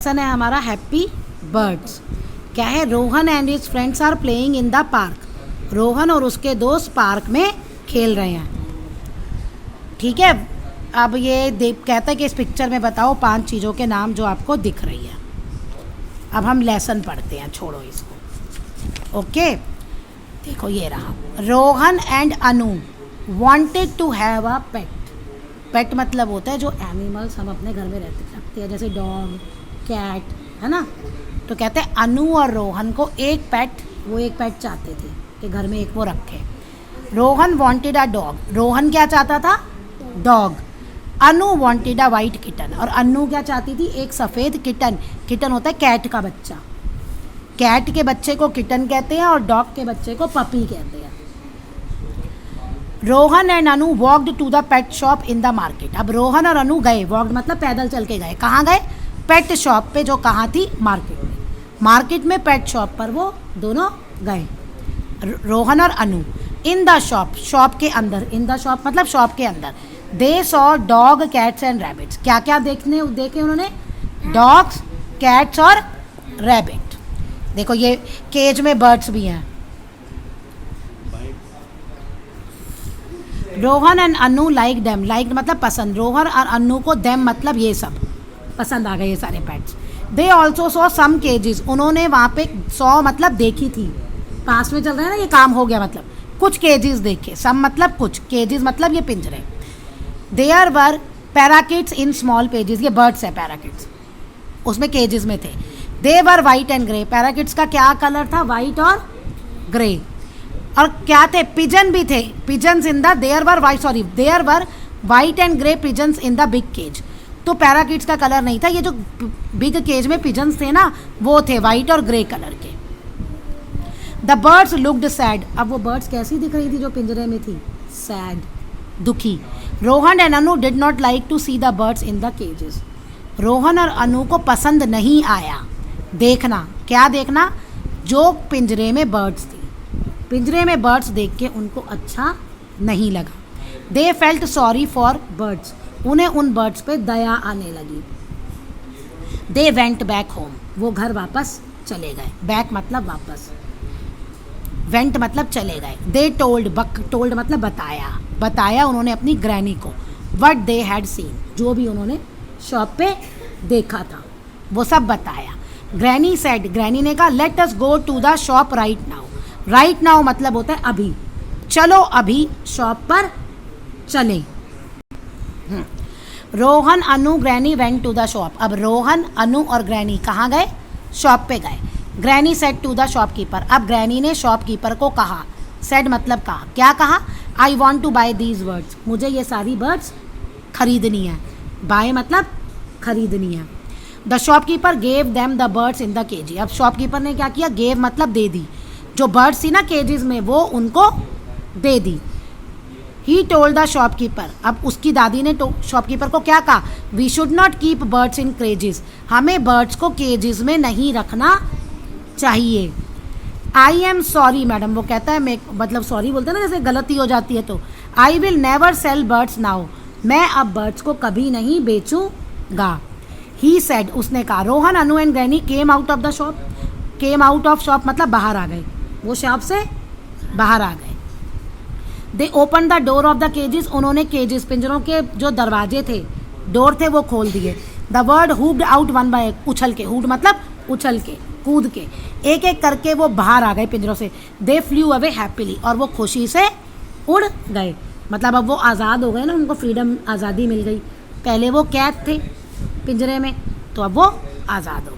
Lesson है हमारा happy birds. क्या है? Rohan and his friends are playing in the park. Rohan और उसके दोस्त पार्क में खेल रहे हैं। ठीक है, अब ये कहता है कि इस पिक्चर में बताओ 5 चीज़ों के नाम जो आपको दिख रही है। अब हम लेसन पढ़ते हैं, छोड़ो इसको। ओके, देखो ये रहा। Rohan and Anu wanted to have a pet. Pet मतलब होता है जो एनिमल्स हम अपने घर में रखते हैं, जैसे डॉग, कैट, है ना। तो कहते हैं अनु और रोहन को एक पेट चाहते थे कि घर में एक वो रखे। Rohan wanted a dog. Rohan क्या चाहता था? Dog. Anu wanted a white kitten. और अनु क्या चाहती थी? एक सफ़ेद किटन। किटन होता है कैट का बच्चा। कैट के बच्चे को किटन कहते हैं और डॉग के बच्चे को पपी कहते हैं। Rohan and Anu walked to the pet shop in the market. अब रोहन और अनु गए, वॉक्ड मतलब पैदल चल के गए। कहाँ गए? पेट शॉप पे, जो कहाँ थी? मार्केट में। मार्केट में पेट शॉप पर वो दोनों गए, रोहन और अनु। इन द शॉप, शॉप के अंदर। इन द शॉप मतलब शॉप के अंदर। They saw dog, cats and rabbits. क्या क्या देखे उन्होंने? डॉग्स, कैट्स और रैबिट। देखो ये केज में बर्ड्स भी हैं। Rohan and Anu like them. Like मतलब पसंद। रोहन और अनु को देम मतलब ये सब पसंद आ गए, ये सारे pets. They also saw some cages. उन्होंने वहाँ पे सॉ मतलब देखी थी, पास में चल रहा है ना, ये काम हो गया मतलब कुछ केजेस देखे। सम मतलब कुछ, केजेस मतलब ये पिंजरे। There were parakeets in small pages. ये बर्ड्स है पैराकिट्स, उसमें केजेस में थे। They were white and grey. Parakeets का क्या कलर था? वाइट और ग्रे। और क्या थे? पिजन भी थे। Pigeons in the there were white and grey pigeons in the big cage. तो पैराकिट्स का कलर नहीं था, ये जो बिग केज में पिजन्स थे ना, वो थे वाइट और ग्रे कलर के। The birds looked sad. अब वो बर्ड्स कैसी दिख रही थी जो पिंजरे में थी? सैड, दुखी। Rohan and Anu did not like to see the birds in the cages. Rohan और अनु को पसंद नहीं आया देखना। क्या देखना? जो पिंजरे में बर्ड्स थी। पिंजरे में बर्ड्स देख के उनको अच्छा नहीं लगा। They felt sorry for birds. उन्हें उन बर्ड्स पे दया आने लगी। They went back home. वो घर वापस चले गए। बैक मतलब वापस, वेंट मतलब चले गए। दे टोल्ड मतलब बताया उन्होंने अपनी ग्रैनी को। वट दे हैड सीन, जो भी उन्होंने शॉप पे देखा था वो सब बताया। ग्रैनी सेड, ग्रैनी ने कहा let us go to the shop right now. Right now मतलब होता है अभी। चलो अभी शॉप पर चलें। Rohan, Anu, granny went to the shop. अब रोहन, अनु और ग्रैनी कहाँ गए? शॉप पे गए। Granny said to the shopkeeper. अब ग्रैनी ने शॉपकीपर को कहा। सेड मतलब कहा। क्या कहा? I want to buy these birds. मुझे ये सारी बर्ड्स खरीदनी है। बाय मतलब खरीदनी है। The shopkeeper gave them the birds in the KG. अब शॉपकीपर ने क्या किया? गेव मतलब दे दी। जो बर्ड्स थी ना केजेस में, वो उनको दे दी। He told the shopkeeper. अब उसकी दादी ने शॉपकीपर को क्या कहा? We should not keep birds in cages. हमें बर्ड्स को केजेस में नहीं रखना चाहिए। I am sorry madam. वो कहता है, मैं मतलब सॉरी बोलते हैं ना, जैसे गलती हो जाती है तो। I will never cell birds now. मैं अब बर्ड्स को कभी नहीं बेचूंगा। ही सेड, उसने कहा। Rohan, Anu and granny came out of the shop. Came out of shop मतलब बाहर आ गए, वो शॉप से बाहर आ गए। They open the door of the cages. उन्होंने केजेस, पिंजरों के जो दरवाजे थे, डोर थे, वो खोल दिए। The bird hopped out one by, उछल के। हुड मतलब उछल के, कूद के, एक एक करके वो बाहर आ गए पिंजरों से। दे फ्लू अवे हैप्पीली, और वो खुशी से उड़ गए। मतलब अब वो आज़ाद हो गए ना, उनको फ्रीडम, आज़ादी मिल गई। पहले वो कैद थे पिंजरे में, तो अब वो आज़ाद हो गए।